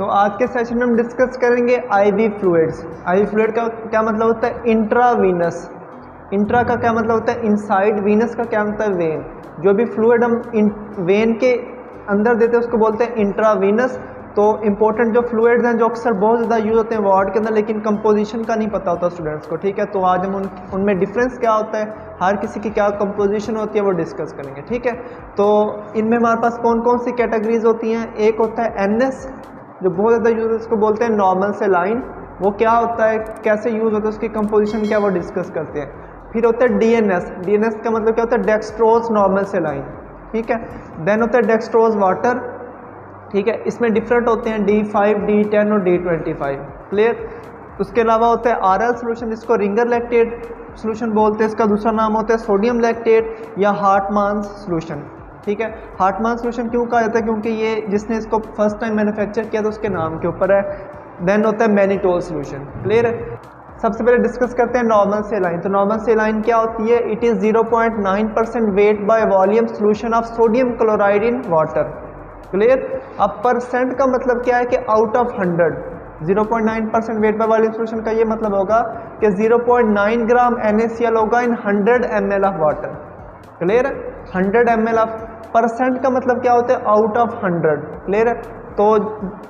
तो आज के सेशन में हम डिस्कस करेंगे आईवी फ्लूइड्स। आईवी फ्लूइड का क्या मतलब होता है? इंट्रावीनस। इंट्रा का क्या मतलब होता है? इनसाइड। वीनस का क्या मतलब है? वेन। जो भी फ्लूइड हम वेन के अंदर देते हैं उसको बोलते हैं इंट्रावीनस। तो इंपॉर्टेंट जो फ्लूइड्स हैं जो अक्सर बहुत ज़्यादा यूज होते हैं वार्ड के अंदर, लेकिन कंपोजिशन का नहीं पता होता स्टूडेंट्स को, ठीक है। तो आज हम उनमें डिफरेंस क्या होता है, हर किसी की क्या कंपोजिशन होती है वो डिस्कस करेंगे, ठीक है। तो इनमें हमारे पास कौन कौन सी कैटेगरीज होती हैं? एक होता है एनएस, जो बहुत ज़्यादा यूज उसको बोलते हैं नॉर्मल सेलाइन। वो क्या होता है, कैसे यूज होता है, उसकी कंपोजिशन क्या, वो डिस्कस करते हैं। फिर होता है डीएनएस। डीएनएस का मतलब क्या होता है? डेक्सट्रोज नॉर्मल सेलाइन, ठीक है। देन होता है डेक्सट्रोज वाटर, ठीक है। इसमें डिफरेंट होते हैं D5, D10 और D25, क्लियर। उसके अलावा होता है आरएल सोल्यूशन, जिसको रिंगर लैक्टेट सोल्यूशन बोलते हैं। इसका दूसरा नाम होता है सोडियम लैक्टेट या हार्टमान्स सोल्यूशन, ठीक है। हार्टमान सोल्यूशन क्यों कहा जाता है? क्योंकि ये जिसने इसको फर्स्ट टाइम मैन्युफैक्चर किया था उसके नाम के ऊपर है। देन होता है मैनिटोल सोल्यूशन, क्लियर है। सबसे पहले डिस्कस करते हैं नॉर्मल सेलाइन। तो नॉर्मल सेलाइन क्या होती है? It is 0.9% weight by volume solution of sodium chloride in water, clear. अब परसेंट का मतलब क्या है कि out of 100, 0.9% weight by volume solution का ये मतलब होगा कि 0.9 ग्राम NaCl होगा इन 100 ml ऑफ वाटर, क्लियर है। 100 ml ऑफ, परसेंट का मतलब क्या होता है? आउट ऑफ 100, क्लियर है। तो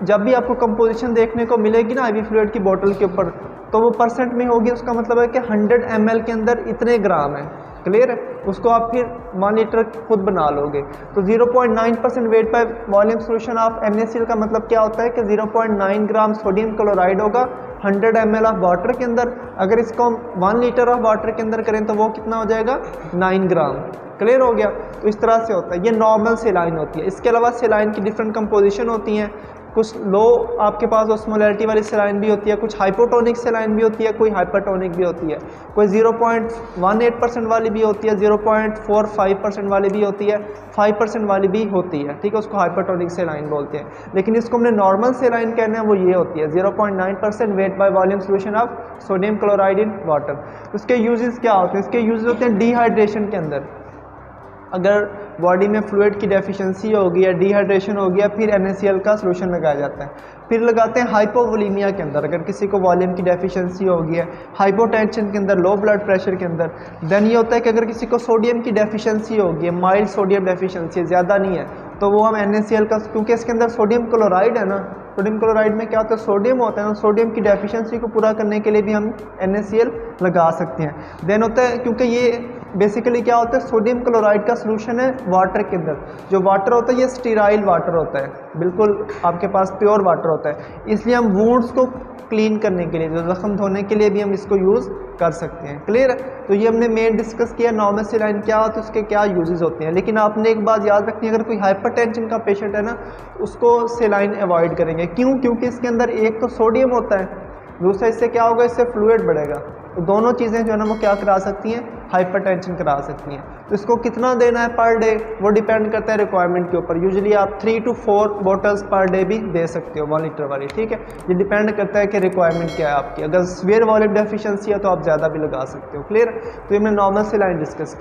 जब भी आपको कंपोजिशन देखने को मिलेगी ना आईवी फ्लूइड की बोतल के ऊपर, तो वो परसेंट में होगी। उसका मतलब है कि 100 ml के अंदर इतने ग्राम है, क्लियर है। उसको आप फिर 1 लीटर खुद बना लोगे। तो 0.9% weight by volume solution of NaCl का मतलब क्या होता है कि 0.9 ग्राम सोडियम क्लोराइड होगा 100 ml ऑफ वाटर के अंदर। अगर इसको हम 1 लीटर ऑफ वाटर के अंदर करें तो वो कितना हो जाएगा? 9 ग्राम, क्लियर हो गया। तो इस तरह से होता है, ये नॉर्मल सेलाइन होती है। इसके अलावा सेलाइन की डिफरेंट कंपोजिशन होती हैं। कुछ लो आपके पास ऑस्मोलैरिटी वाली सेलाइन भी होती है, कुछ हाइपोटोनिक सेलाइन भी होती है, कोई हाइपरटोनिक भी होती है, कोई 0.18% वाली भी होती है, 0.45% वाली भी होती है, 5% वाली भी होती है, ठीक है। उसको हाइपरटोनिक सेलाइन बोलते हैं। लेकिन इसको हमने नॉर्मल सेलाइन कहना है, वो ये होती है 0.9% weight by volume solution of sodium chloride in water. उसके यूजेस क्या होते हैं? इसके यूजेस होते हैं डिहाइड्रेशन के अंदर। अगर बॉडी में फ्लूइड की डेफिशिएंसी होगी या डिहाइड्रेशन हो गया, फिर NaCl का सोल्यूशन लगाया जाता है। फिर लगाते हैं हाइपोवोलीमिया के अंदर, अगर किसी को वॉल्यूम की डेफिशिएंसी हो गई है, हाइपोटेंशन के अंदर, लो ब्लड प्रेशर के अंदर। देन ये होता है कि अगर किसी को सोडियम की डेफिशिएंसी हो गई है, माइल्ड सोडियम डेफिशिएंसी, ज़्यादा नहीं है, तो वो हम NaCl का, क्योंकि इसके अंदर सोडियम क्लोराइड है ना, सोडियम क्लोराइड में क्या होता है? सोडियम होता है ना, सोडियम की डेफिशिएंसी को पूरा करने के लिए भी हम NaCl लगा सकते हैं। देन होता है, क्योंकि ये बेसिकली क्या होता है? सोडियम क्लोराइड का सोल्यूशन है वाटर के अंदर। जो वाटर होता है ये स्टीराइल वाटर होता है, बिल्कुल आपके पास प्योर वाटर होता है। इसलिए हम वुंड्स को क्लीन करने के लिए, जो जख्म धोने के लिए भी हम इसको यूज़ कर सकते हैं, क्लियर है। तो ये हमने मेन डिस्कस किया नॉर्मल सेलाइन क्या होता है, उसके क्या यूजेस होते हैं। लेकिन आपने एक बात याद रखनी है, अगर कोई हाइपरटेंशन का पेशेंट है ना, उसको सेलाइन अवॉइड करेंगे। क्यों? क्योंकि इसके अंदर एक तो सोडियम होता है, दूसरा इससे क्या होगा? इससे फ्लूइड बढ़ेगा। तो दोनों चीज़ें जो है ना वो क्या करा सकती हैं? हाइपरटेंशन करा सकती हैं। तो इसको कितना देना है पर डे, वो डिपेंड करता है रिक्वायरमेंट के ऊपर। यूजुअली आप 3 to 4 बॉटल्स पर डे भी दे सकते हो, 1 लीटर वाली, ठीक है। ये डिपेंड करता है कि रिक्वायरमेंट क्या है आपकी। अगर सीवियर वॉल्यूम डेफिशिएंसी है तो आप ज़्यादा भी लगा सकते हो, क्लियर। तो ये हमने नॉर्मल सेलाइन डिस्कस की।